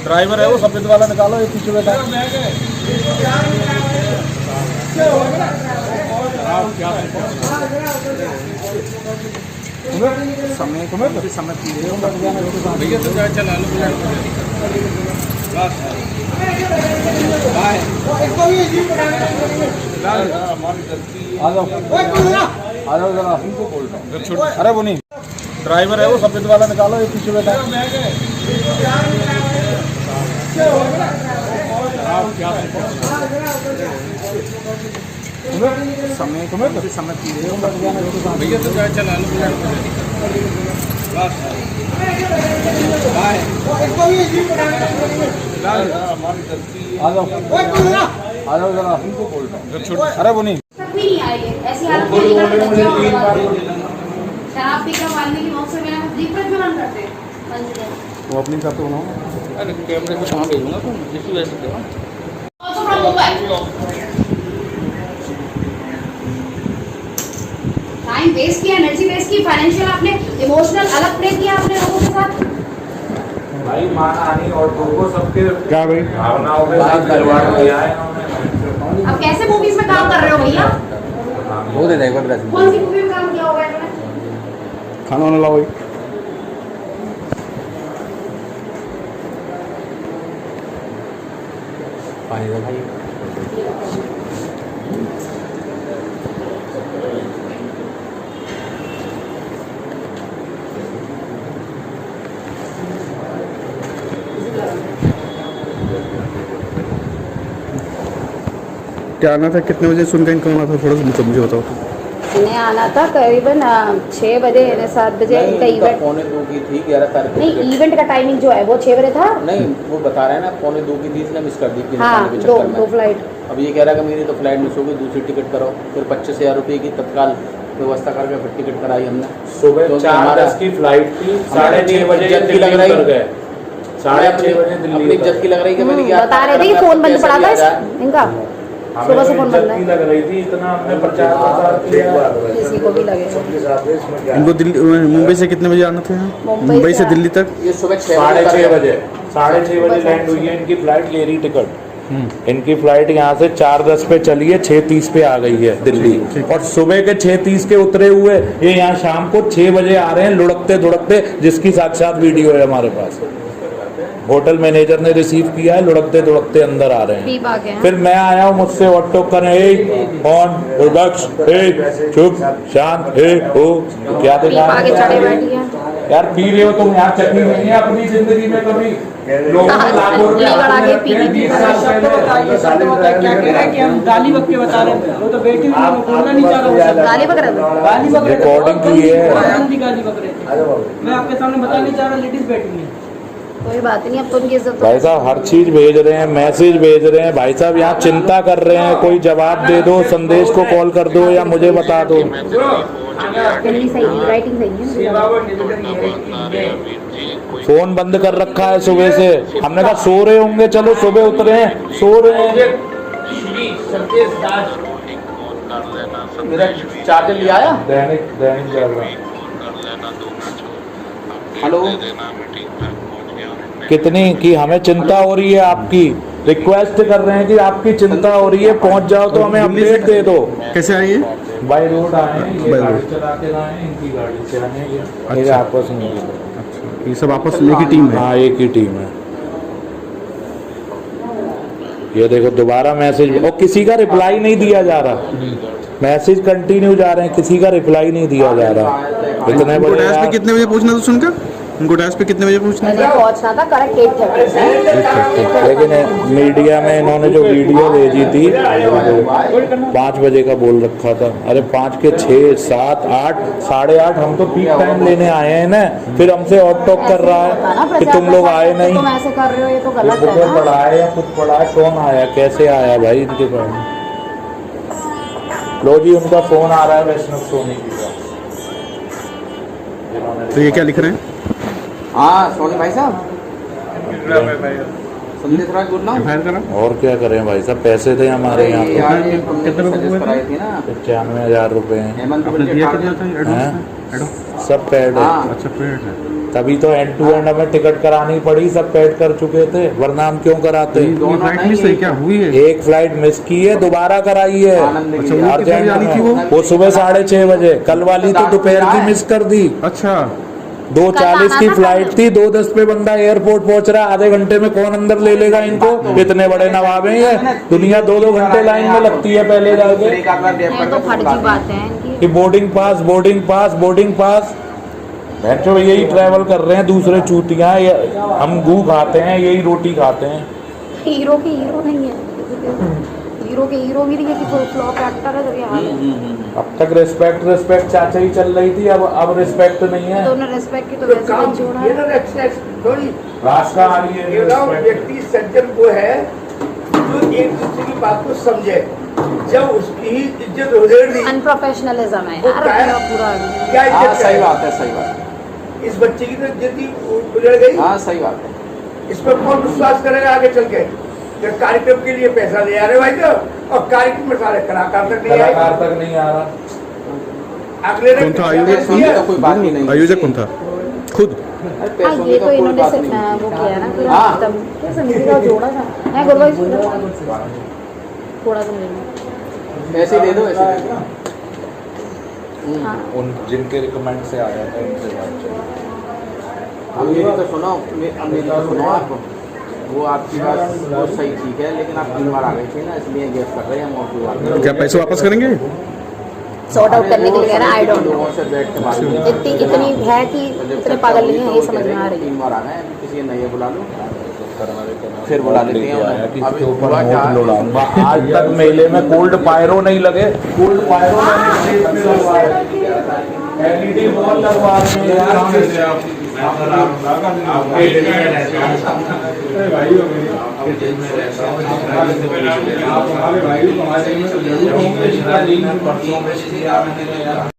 Driver है वो सफेद वाला निकालो, ये पीछे बैठा समय भैया तो चला लो आ जाओ जरा, अरे वो नहीं, ड्राइवर है वो सफेद वाला निकालो, ये पीछे बैठा समय भैया तो चला लो आ जाओ जरा, अरे वो नहीं नहीं आएंगे ऐसी हालत में शराब पीकर मारने की मौत से मेरा दीपक में मन करते हैं वो अपनी करते बनाओ। अरे कैमरे को कहाँ भेजूंगा तुम जिसकी वजह से टाइम वेस्ट किया, एनर्जी वेस्ट की, फाइनेंशियल आपने इमोशनल अलग प्ले किया आपने लोगों के साथ। भाई मानहानि और लोगों सबके क्या भाई भावनाओं के साथ खिलवाड़ किया है। अब कैसे मूवीज में काम कर रहे हो भैया? वो दे देगा कौन सी मूवी में काम किया होगा इन्होंने? खाना वाना लाओ भाई। पानी दो भाई। क्या आना था, कितने बजे सुनकर इनका आना था, थोड़ा सा मुझे बताओ। इन्हें आना था करीबन 6 बजे 7 बजे इनका इवेंट। 1:45 की थी 11 तारीख को। नहीं, इवेंट का टाइमिंग जो है वो 6 बजे था। नहीं वो बता रहे हैं ना 1:45 की थी, इसने मिस कर दी हाँ, दो फ्लाइट। अब ये कह रहा है कि मेरी तो फ्लाइट मिस हो गई, दूसरी टिकट कराओ। फिर 25,000 रुपये की तत्काल व्यवस्था करके फिर टिकट कराई हमने। सुबह 4:10 की फ्लाइट थी, 6:30 बजे दिल्ली उतर गए। 6:30 बजे अपनी दिल्ली इज्जत की लग रही है कि मैंने बता रहे थे कि फोन बंद पड़ा था इनका, सुबह से फोन बंद है। लग रही थी, इतना हमने प्रचार किया। किसी को भी लगेगा। इनको दिल्ली मुंबई से कितने बजे आना था? मुंबई से दिल्ली तक ये सुबह 6:30 बजे 6:30 बजे लैंड हुई है इनकी फ्लाइट, ले रही टिकट। इनकी फ्लाइट यहाँ से 4:10 पे चली है, 6:30 पे आ गई है दिल्ली। और सुबह के 6:30 के उतरे हुए ये यहाँ शाम को 6 बजे आ रहे हैं लुढ़कते धुढ़कते, जिसकी साक्षात वीडियो है हमारे पास। होटल मैनेजर ने रिसीव किया है, लुढ़कते धुढ़कते अंदर आ रहे हैं। फिर मैं आया हूँ, मुझसे ऑटो करें कौन विपक्ष, चुप शांत हो, क्या देखा यार? पी रहे हो तुम यहाँ, चटनी नहीं है अपनी जिंदगी में कभी? लोगों को लाखों रुपए क्या कह रहा है कि हम गाली बक के बता रहे हैं, वो तो बैठी हुई है, बोलना नहीं चाह रहा। गाली बक रहे थे, गाली बक रहे थे, रिकॉर्डिंग की है, गाली बक रहे थे। मैं आपके सामने बता नहीं चाह रहा, लेडीज बैठी हुई है। कोई बात नहीं, अब तो उनकी इज्जत। भाई साहब हर चीज भेज रहे हैं, मैसेज भेज रहे हैं। भाई साहब यहाँ चिंता कर रहे हैं, कोई जवाब दे दो, संदेश को कॉल कर दो या मुझे बता दो। सही राइटिंग सही है। फोन बंद कर रखा है सुबह से। हमने कहा सो रहे होंगे, चलो सुबह उतरे हैं, सो रहे हैं। मेरा चार्जर ले आया। दैनिक चल रहा। हेलो, कितनी की हमें चिंता हो रही है आपकी, रिक्वेस्ट कर रहे हैं कि आपकी चिंता हो रही है, पहुंच जाओ तो हमें अपडेट दे दो। कैसे आए ये? बाय रोड आए हैं, ये बाय गाड़ी रोड। चला के आए हैं, इनकी गाड़ी से आए हैं, ये अच्छा। आपस में। ये सब आपस में एक ही टीम है? हाँ एक ही टीम है। ये देखो दोबारा मैसेज, और किसी का रिप्लाई नहीं दिया जा रहा। मैसेज कंटिन्यू जा रहे हैं, किसी का रिप्लाई नहीं दिया जा रहा। इतने उनको बड़े डैश पे कितने बजे पहुंचना था सुनकर? उनको डैश पे कितने बजे पहुंचना था? पहुंचना था करेक्ट 8:30। लेकिन मीडिया में इन्होंने जो वीडियो भेजी थी 5 बजे का बोल रखा था। अरे 5 के 6, 7, 8, 8:30 हम तो पीक टाइम लेने आए हैं ना, फिर हमसे और टॉक कर रहा है कि तुम लोग आए नहीं। तुम ऐसे कर रहे हो, ये तो गलत है बुक ना। पढ़ा है या कुछ पढ़ा है, कौन आया, कैसे आया भाई इनके पास? लो जी उनका फोन आ रहा है वैष्णव सोनी जी का। तो ये क्या लिख रहे हैं? हाँ सोनी भाई साहब, संदेश राज बोल रहा हूँ। फायर करा? और क्या करें भाई साहब, पैसे थे हमारे यहाँ तो कितने रुपए हुए थे? 95,000 रुपए हैं। हेमंत आपने दिया कितना था? हैं? सब पेड है। हाँ। अच्छा पेड है। तभी तो एंड टू एंड हमें टिकट करानी पड़ी, सब पेड कर चुके थे, वरना हम क्यों कराते। फ्लाइट मिस है क्या हुई है? एक फ्लाइट मिस की है, दोबारा कराई है आनंद अच्छा, वो कितने बजे वाली थी वो सुबह 6:30 बजे, कल वाली तो दोपहर की मिस कर दी। अच्छा 2:40 की फ्लाइट थी, 2:10 पे बंदा एयरपोर्ट पहुंच रहा है, आधे घंटे में कौन अंदर ले लेगा इनको? इतने बड़े नवाब हैं ये, दुनिया 2-2 घंटे लाइन में लगती है पहले जाके। ये तो फर्जी बात है इनकी। कि boarding pass boarding pass boarding pass, बच्चों यही ट्रैवल कर रहे हैं दूसरे चूतियां, हम गू खाते हैं, यही रोटी खाते हैं। हीरो के हीरो नहीं है, हीरो के हीरो भी नहीं है कि फ्लॉप एक्टर है, तो ये हाल है। अब तक रिस्पेक्ट चाचा ही चल रही थी, अब रिस्पेक्ट नहीं है। तो उन्हें रिस्पेक्ट की तो वैसे भी जोड़ा है। रास्ता आ रही है respect। व्यक्ति सज्जन वो है जो एक दूसरे की बात को समझे, जब उसकी इज्जत उधेड़ दी अनप्रोफेशनलिज्म है वो यार क्या- पूरा। क्या हाँ इज्जत सही है? बात है, सही बात है। इस बच्चे की तो इज्जत ही उजड़ गई। हाँ सही बात है। इस पर कौन विश्वास करेगा आगे चल के? जब कार्यक्रम के लिए पैसा ले आ रहे भाई तो, और कार्यक्रम में सारे कलाकार तक नहीं आए, कलाकार तक नहीं आ रहा। अगले ने कौन था पैसा आयोजक? पैसों की तो कोई बात ही नहीं। आयोजक कौन था? खुद अरे हाँ पैसों की ये तो तो कोई इन्होंने बात से नहीं। वो किया ना पूरा हाँ। एकदम क्या समिति का जोड़ा था है गुरु भाई, थोड़ा सा ले ऐसे दे दो, ऐसे दे दो। लो। हाँ उन जिनके रिकमेंड से आ जाता है उनसे बात चलो। अब मेरी तो सुनो, मेरी तो सुनो आप, वो आपकी बात बहुत सही ठीक है, लेकिन आप 3 बार आ गए थे ना, इसलिए गैस कर रहे हैं हम, और कोई बात नहीं। क्या पैसे वापस करेंगे? सॉर्ट आउट करने के लिए कह रहा आई डोंट नो, लोगों से बैठ के बात इतनी है कि इतने पागल नहीं है, ये समझ में आ रही है। 3 बार आ गए, किसी ने नहीं बुला लो, फिर बुला लेते हैं उन्हें। किसी अभी के ऊपर हुआ क्या? वोट लौड़ाऊंगा। आज तक मेले में कोल्ड पायरो नहीं लगे, कोल्ड पायरो LED वॉल लगवा रहे हैं यार।